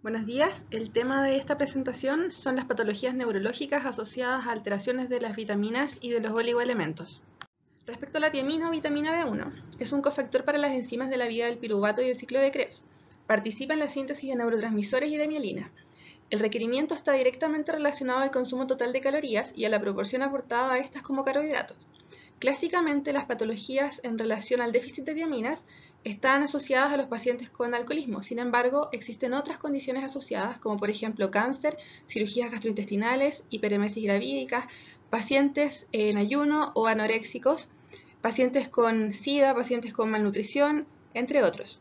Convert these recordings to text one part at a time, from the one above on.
Buenos días, el tema de esta presentación son las patologías neurológicas asociadas a alteraciones de las vitaminas y de los oligoelementos. Respecto a la tiamina o vitamina B1, es un cofactor para las enzimas de la vía del piruvato y del ciclo de Krebs. Participa en la síntesis de neurotransmisores y de mielina. El requerimiento está directamente relacionado al consumo total de calorías y a la proporción aportada a estas como carbohidratos. Clásicamente, las patologías en relación al déficit de tiaminas están asociadas a los pacientes con alcoholismo. Sin embargo, existen otras condiciones asociadas, como por ejemplo cáncer, cirugías gastrointestinales, hiperemesis gravídica, pacientes en ayuno o anoréxicos, pacientes con SIDA, pacientes con malnutrición, entre otros.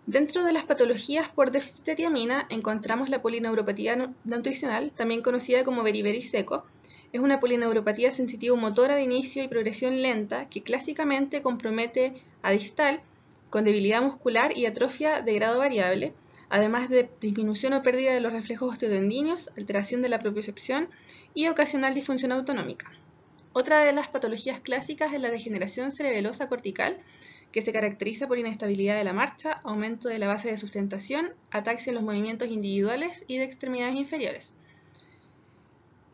Dentro de las patologías por déficit de tiamina encontramos la polineuropatía nutricional, también conocida como beriberi seco. Es una polineuropatía sensitivo-motora de inicio y progresión lenta que clásicamente compromete a distal con debilidad muscular y atrofia de grado variable, además de disminución o pérdida de los reflejos osteotendinos, alteración de la propiocepción y ocasional disfunción autonómica. Otra de las patologías clásicas es la degeneración cerebelosa cortical, que se caracteriza por inestabilidad de la marcha, aumento de la base de sustentación, ataxia en los movimientos individuales y de extremidades inferiores.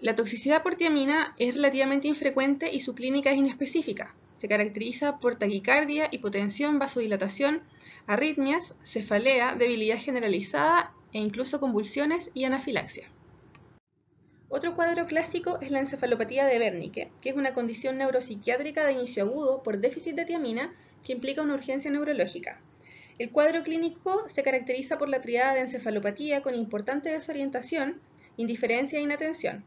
La toxicidad por tiamina es relativamente infrecuente y su clínica es inespecífica. Se caracteriza por taquicardia, hipotensión, vasodilatación, arritmias, cefalea, debilidad generalizada e incluso convulsiones y anafilaxia. Otro cuadro clásico es la encefalopatía de Wernicke, que es una condición neuropsiquiátrica de inicio agudo por déficit de tiamina que implica una urgencia neurológica. El cuadro clínico se caracteriza por la triada de encefalopatía con importante desorientación, indiferencia e inatención.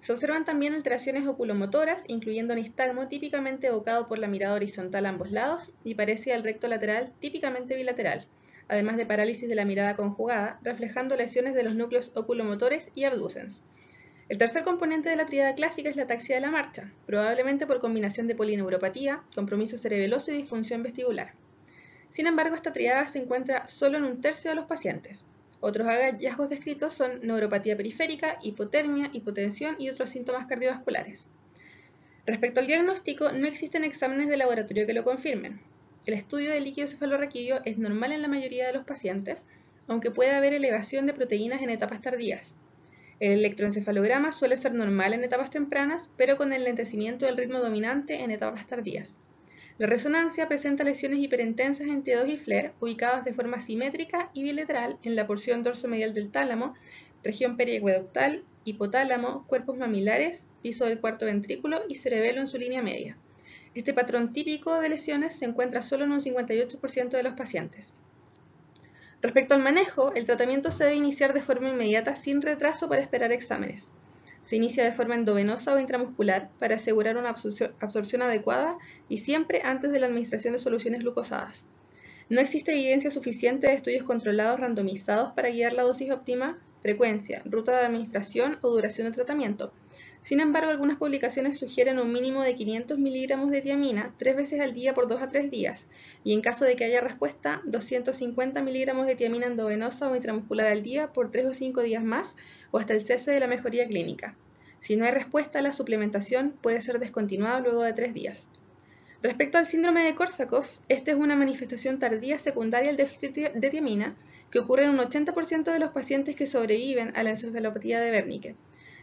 Se observan también alteraciones oculomotoras, incluyendo nistagmo típicamente evocado por la mirada horizontal a ambos lados y parecida al recto lateral típicamente bilateral, además de parálisis de la mirada conjugada, reflejando lesiones de los núcleos oculomotores y abducens. El tercer componente de la tríada clásica es la ataxia de la marcha, probablemente por combinación de polineuropatía, compromiso cerebeloso y disfunción vestibular. Sin embargo, esta tríada se encuentra solo en un tercio de los pacientes. Otros hallazgos descritos son neuropatía periférica, hipotermia, hipotensión y otros síntomas cardiovasculares. Respecto al diagnóstico, no existen exámenes de laboratorio que lo confirmen. El estudio del líquido cefalorraquídeo es normal en la mayoría de los pacientes, aunque puede haber elevación de proteínas en etapas tardías. El electroencefalograma suele ser normal en etapas tempranas, pero con enlentecimiento del ritmo dominante en etapas tardías. La resonancia presenta lesiones hiperintensas en T2 y FLAIR ubicadas de forma simétrica y bilateral en la porción dorsomedial del tálamo, región periacueductal, hipotálamo, cuerpos mamilares, piso del cuarto ventrículo y cerebelo en su línea media. Este patrón típico de lesiones se encuentra solo en un 58% de los pacientes. Respecto al manejo, el tratamiento se debe iniciar de forma inmediata sin retraso para esperar exámenes. Se inicia de forma endovenosa o intramuscular para asegurar una absorción adecuada y siempre antes de la administración de soluciones glucosadas. No existe evidencia suficiente de estudios controlados randomizados para guiar la dosis óptima, frecuencia, ruta de administración o duración de tratamiento. Sin embargo, algunas publicaciones sugieren un mínimo de 500 miligramos de tiamina 3 veces al día por 2 a 3 días, y en caso de que haya respuesta, 250 miligramos de tiamina endovenosa o intramuscular al día por 3 o 5 días más o hasta el cese de la mejoría clínica. Si no hay respuesta, la suplementación puede ser descontinuada luego de 3 días. Respecto al síndrome de Korsakoff, esta es una manifestación tardía secundaria al déficit de tiamina que ocurre en un 80% de los pacientes que sobreviven a la encefalopatía de Wernicke,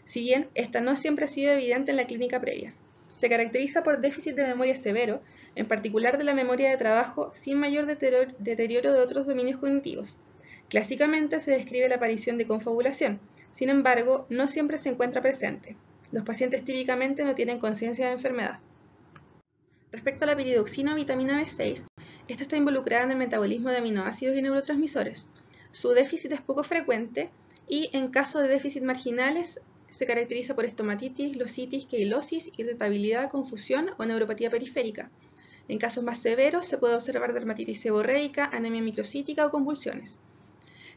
si bien esta no siempre ha sido evidente en la clínica previa. Se caracteriza por déficit de memoria severo, en particular de la memoria de trabajo, sin mayor deterioro de otros dominios cognitivos. Clásicamente se describe la aparición de confabulación, sin embargo, no siempre se encuentra presente. Los pacientes típicamente no tienen conciencia de enfermedad. Respecto a la piridoxina o vitamina B6, esta está involucrada en el metabolismo de aminoácidos y neurotransmisores. Su déficit es poco frecuente y, en caso de déficit marginales, se caracteriza por estomatitis, lositis, queilosis, irritabilidad, confusión o neuropatía periférica. En casos más severos se puede observar dermatitis seborreica, anemia microcítica o convulsiones.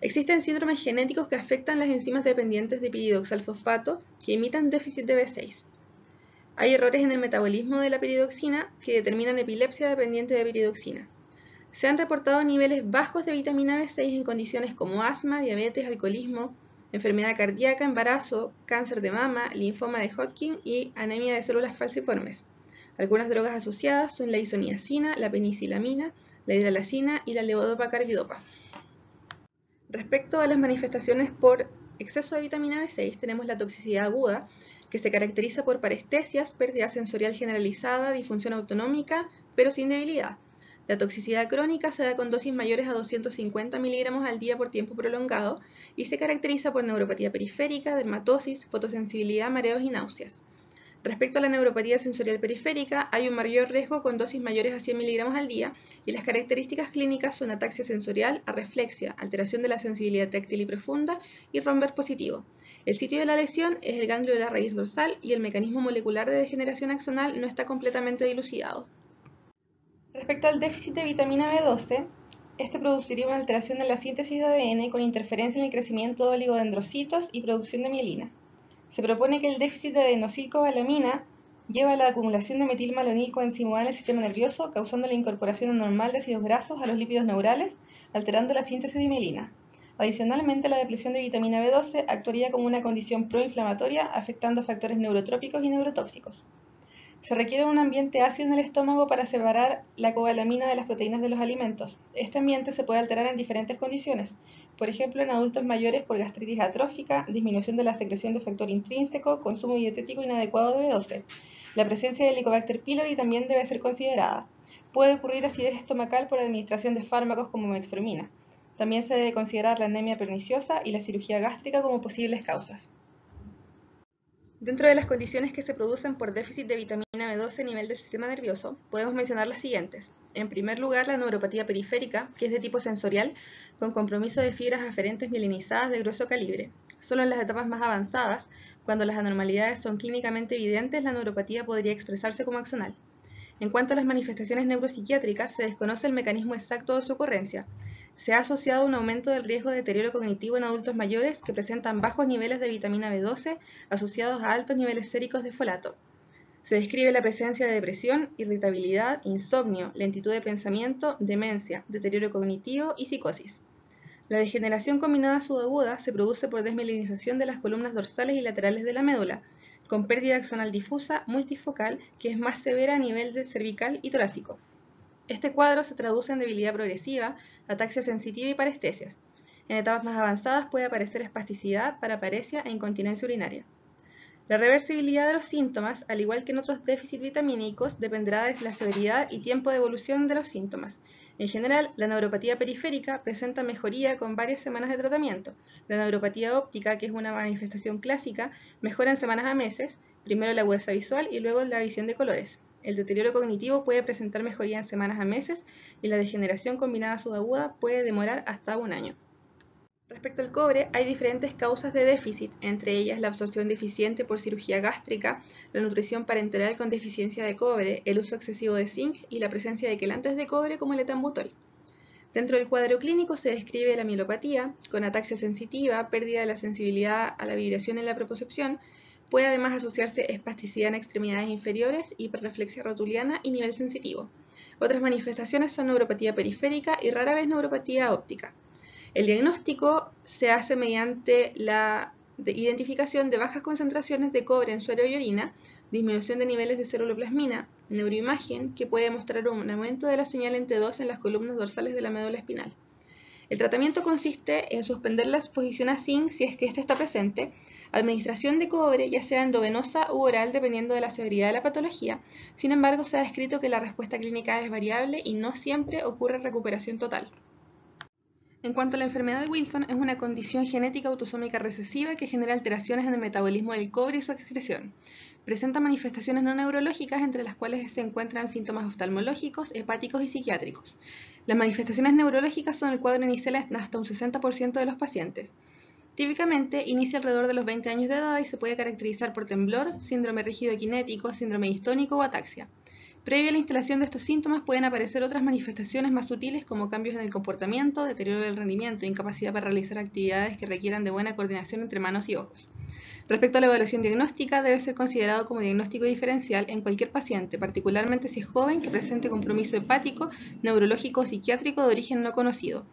Existen síndromes genéticos que afectan las enzimas dependientes de piridoxalfosfato que imitan déficit de B6. Hay errores en el metabolismo de la piridoxina que determinan epilepsia dependiente de piridoxina. Se han reportado niveles bajos de vitamina B6 en condiciones como asma, diabetes, alcoholismo, enfermedad cardíaca, embarazo, cáncer de mama, linfoma de Hodgkin y anemia de células falciformes. Algunas drogas asociadas son la isoniazina, la penicilamina, la hidralazina y la levodopa carbidopa. Respecto a las manifestaciones por exceso de vitamina B6, tenemos la toxicidad aguda, que se caracteriza por parestesias, pérdida sensorial generalizada, disfunción autonómica, pero sin debilidad. La toxicidad crónica se da con dosis mayores a 250 miligramos al día por tiempo prolongado y se caracteriza por neuropatía periférica, dermatosis, fotosensibilidad, mareos y náuseas. Respecto a la neuropatía sensorial periférica, hay un mayor riesgo con dosis mayores a 100 miligramos al día y las características clínicas son ataxia sensorial, arreflexia, alteración de la sensibilidad táctil y profunda y romber positivo. El sitio de la lesión es el ganglio de la raíz dorsal y el mecanismo molecular de degeneración axonal no está completamente dilucidado. Respecto al déficit de vitamina B12, este produciría una alteración en la síntesis de ADN con interferencia en el crecimiento de oligodendrocitos y producción de mielina. Se propone que el déficit de adenosilcobalamina lleva a la acumulación de metilmalonilcoenzima A en el sistema nervioso, causando la incorporación anormal de ácidos grasos a los lípidos neurales, alterando la síntesis de mielina. Adicionalmente, la depleción de vitamina B12 actuaría como una condición proinflamatoria, afectando factores neurotrópicos y neurotóxicos. Se requiere un ambiente ácido en el estómago para separar la cobalamina de las proteínas de los alimentos. Este ambiente se puede alterar en diferentes condiciones, por ejemplo en adultos mayores por gastritis atrófica, disminución de la secreción de factor intrínseco, consumo dietético inadecuado de B12. La presencia de Helicobacter pylori también debe ser considerada. Puede ocurrir acidez estomacal por administración de fármacos como metformina. También se debe considerar la anemia perniciosa y la cirugía gástrica como posibles causas. Dentro de las condiciones que se producen por déficit de vitamina B12 a nivel del sistema nervioso, podemos mencionar las siguientes. En primer lugar, la neuropatía periférica, que es de tipo sensorial, con compromiso de fibras aferentes mielinizadas de grueso calibre. Solo en las etapas más avanzadas, cuando las anormalidades son clínicamente evidentes, la neuropatía podría expresarse como axonal. En cuanto a las manifestaciones neuropsiquiátricas, se desconoce el mecanismo exacto de su ocurrencia. Se ha asociado un aumento del riesgo de deterioro cognitivo en adultos mayores que presentan bajos niveles de vitamina B12 asociados a altos niveles séricos de folato. Se describe la presencia de depresión, irritabilidad, insomnio, lentitud de pensamiento, demencia, deterioro cognitivo y psicosis. La degeneración combinada subaguda se produce por desmielinización de las columnas dorsales y laterales de la médula, con pérdida axonal difusa multifocal que es más severa a nivel de cervical y torácico. Este cuadro se traduce en debilidad progresiva, ataxia sensitiva y parestesias. En etapas más avanzadas puede aparecer espasticidad, paraparesia e incontinencia urinaria. La reversibilidad de los síntomas, al igual que en otros déficits vitamínicos, dependerá de la severidad y tiempo de evolución de los síntomas. En general, la neuropatía periférica presenta mejoría con varias semanas de tratamiento. La neuropatía óptica, que es una manifestación clásica, mejora en semanas a meses, primero la agudeza visual y luego la visión de colores. El deterioro cognitivo puede presentar mejoría en semanas a meses y la degeneración combinada subaguda puede demorar hasta un año. Respecto al cobre, hay diferentes causas de déficit, entre ellas la absorción deficiente por cirugía gástrica, la nutrición parenteral con deficiencia de cobre, el uso excesivo de zinc y la presencia de quelantes de cobre como el etambutol. Dentro del cuadro clínico se describe la mielopatía, con ataxia sensitiva, pérdida de la sensibilidad a la vibración en la propiocepción. Puede además asociarse espasticidad en extremidades inferiores, hiperreflexia rotuliana y nivel sensitivo. Otras manifestaciones son neuropatía periférica y rara vez neuropatía óptica. El diagnóstico se hace mediante la identificación de bajas concentraciones de cobre en suero y orina, disminución de niveles de ceruloplasmina, neuroimagen, que puede mostrar un aumento de la señal en T2 en las columnas dorsales de la médula espinal. El tratamiento consiste en suspender la exposición a zinc si es que ésta está presente, administración de cobre, ya sea endovenosa u oral dependiendo de la severidad de la patología. Sin embargo, se ha descrito que la respuesta clínica es variable y no siempre ocurre recuperación total. En cuanto a la enfermedad de Wilson, es una condición genética autosómica recesiva que genera alteraciones en el metabolismo del cobre y su excreción. Presenta manifestaciones no neurológicas, entre las cuales se encuentran síntomas oftalmológicos, hepáticos y psiquiátricos. Las manifestaciones neurológicas son el cuadro inicial en hasta un 60% de los pacientes. Típicamente inicia alrededor de los 20 años de edad y se puede caracterizar por temblor, síndrome rígido kinético, síndrome distónico o ataxia. Previo a la instalación de estos síntomas pueden aparecer otras manifestaciones más sutiles como cambios en el comportamiento, deterioro del rendimiento, incapacidad para realizar actividades que requieran de buena coordinación entre manos y ojos. Respecto a la evaluación diagnóstica, debe ser considerado como diagnóstico diferencial en cualquier paciente, particularmente si es joven que presente compromiso hepático, neurológico o psiquiátrico de origen no conocido.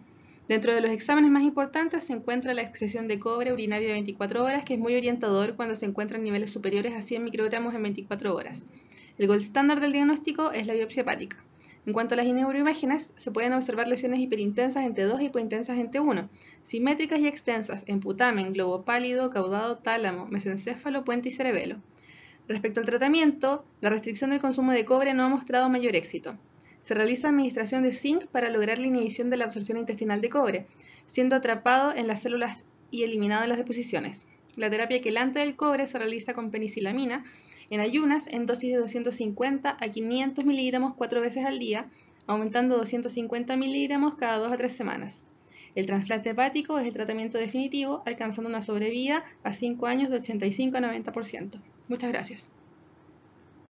Dentro de los exámenes más importantes se encuentra la excreción de cobre urinario de 24 horas, que es muy orientador cuando se encuentran niveles superiores a 100 microgramos en 24 horas. El gold estándar del diagnóstico es la biopsia hepática. En cuanto a las neuroimágenes, se pueden observar lesiones hiperintensas en T2 y hipointensas en T1, simétricas y extensas en putamen, globo pálido, caudado, tálamo, mesencéfalo, puente y cerebelo. Respecto al tratamiento, la restricción del consumo de cobre no ha mostrado mayor éxito. Se realiza administración de zinc para lograr la inhibición de la absorción intestinal de cobre, siendo atrapado en las células y eliminado en las deposiciones. La terapia quelante del cobre se realiza con penicilamina en ayunas en dosis de 250 a 500 miligramos 4 veces al día, aumentando 250 miligramos cada 2 a 3 semanas. El trasplante hepático es el tratamiento definitivo, alcanzando una sobrevida a 5 años de 85 a 90%. Muchas gracias.